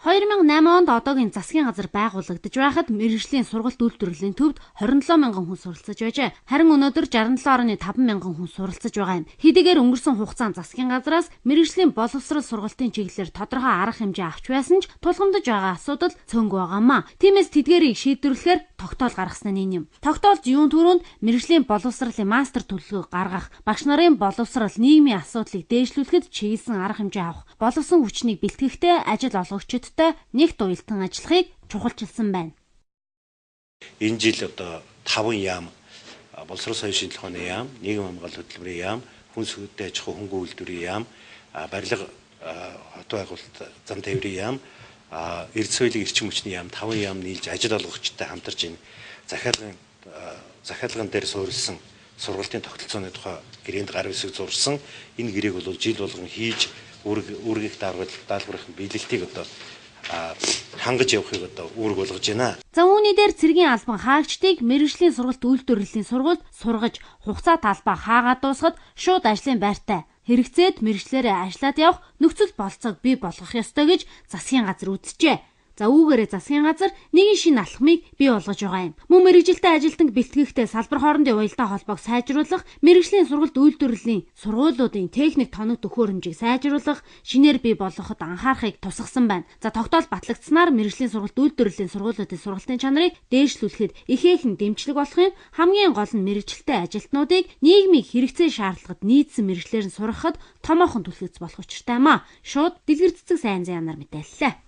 2008 онд одоогийн засгийн газар байгуулагдаж байхад мэргэжлийн сургалт үйлдвэрлэлийн төвд 27 мянган хүн суралцж байжээ. Харин өнөөдөр 67.5 мянган хүн суралцж байгаа юм. Хэдийгээр өнгөрсөн хугацаанд засгийн газраас мэргэжлийн боловсрол сургалтын чиглэлээр тодорхой арга хэмжээ авч байсан ч тулгамдж байгаа асуудал цөөнгүй байгаамаа. Тиймээс тэдгээрийг шийдвэрлэхээр тогтоол гаргасан нь юм. Тогтоолж юун түрүүнд мэргэжлийн боловсролын мастер төлөвлөгөө гаргах, багш нарын боловсрол нийгмийн асуудлыг дээшлүүлэхэд чиглэсэн арга хэмжээ авах, боловсон хүчнийг бэлтгэхдээ ажил олгогчдод нэгт уялдан ажиллахыг чухалчилсан байна. Энэ жил одоо 5 яам, боловсрол соёлын шинжилгээ ухааны яам, нийгэм хамгаалалт хөтөлбөрийн яам, хүнс хөдөлгөөний аж ахуй хөнгөн үйлдвэрийн яам, барилга хот байгуулалт зам тээврийн яам, эрдэс соёлын эрчим хүчний яам 5 яам нийлж ажил олгогчтой хамтарч энэ захиалган дээр суурилсан сургалтын тогтолцооны тухай гэрээнд гар үсэг зурсан энэ гэрээг бол жил болгон хийж үүргийх даалгаврын биелэлтийг одоо хангаж явахыг одоо үүрэг болгож байна. За үүний дээр цэргийн албан хаагчдыг мэргэжлийн сургалт үйлдвэрлэлийн сургуульд сургаж хугацаа талбай хаагаад дуусахад шууд ажлын байртай хэрэгцээд мэргэжлээрээ ажиллаад явах нөхцөл болцоог бий болгох ёстой гэж засгийн газар үзжээ. За үүгээрээ засгийн газар нэгэн шинэ алхмыг бий болгож байгаа юм. Мөн мэргэжилтэй ажилтнаг бэлтгэгчтэй салбар хоорондын уялдаа холбоог сайжруулах, мэргэжлийн сургалт үйлдвэрлэлийн сургуулиудын техник тоног төхөөрөмжийг сайжруулах, шинээр бий болгоход анхаарахыг тусгасан байна. За тогтоол батлагдсанаар мэргэжлийн сургалт үйлдвэрлэлийн сургуулиудын сургалтын чанарыг дээшлүүлэхэд ихээхэн дэмжлэг болох юм. Хамгийн гол нь мэргэжилтэй ажилтнуудыг нийгмийн хэрэгцээ шаардлагад нийцсэн мэргэжлээр нь сургахад томоохон түлхэгц болох учиртай маа. Шууд дэлгэр цэцэг сайн зэнаар мэдээллээ.